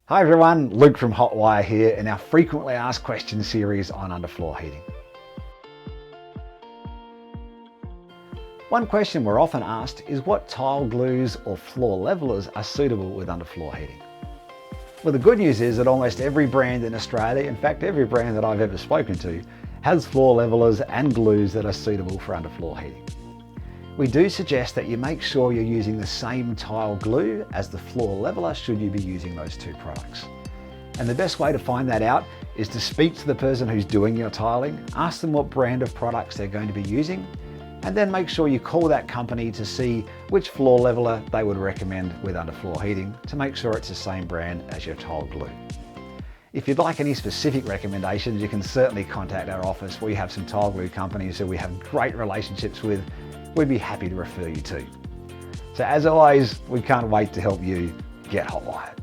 Hi everyone, Luke from Hotwire here in our frequently asked questions series on underfloor heating. One question we're often asked is what tile glues or floor levelers are suitable with underfloor heating. Well, the good news is that almost every brand in Australia, in fact every brand that I've ever spoken to, has floor levelers and glues that are suitable for underfloor heating. We do suggest that you make sure you're using the same tile glue as the floor leveler should you be using those two products. And the best way to find that out is to speak to the person who's doing your tiling, ask them what brand of products they're going to be using, and then make sure you call that company to see which floor leveler they would recommend with underfloor heating to make sure it's the same brand as your tile glue. If you'd like any specific recommendations, you can certainly contact our office. We have some tile glue companies who we have great relationships with. We'd be happy to refer you to. So as always, we can't wait to help you get hot wired.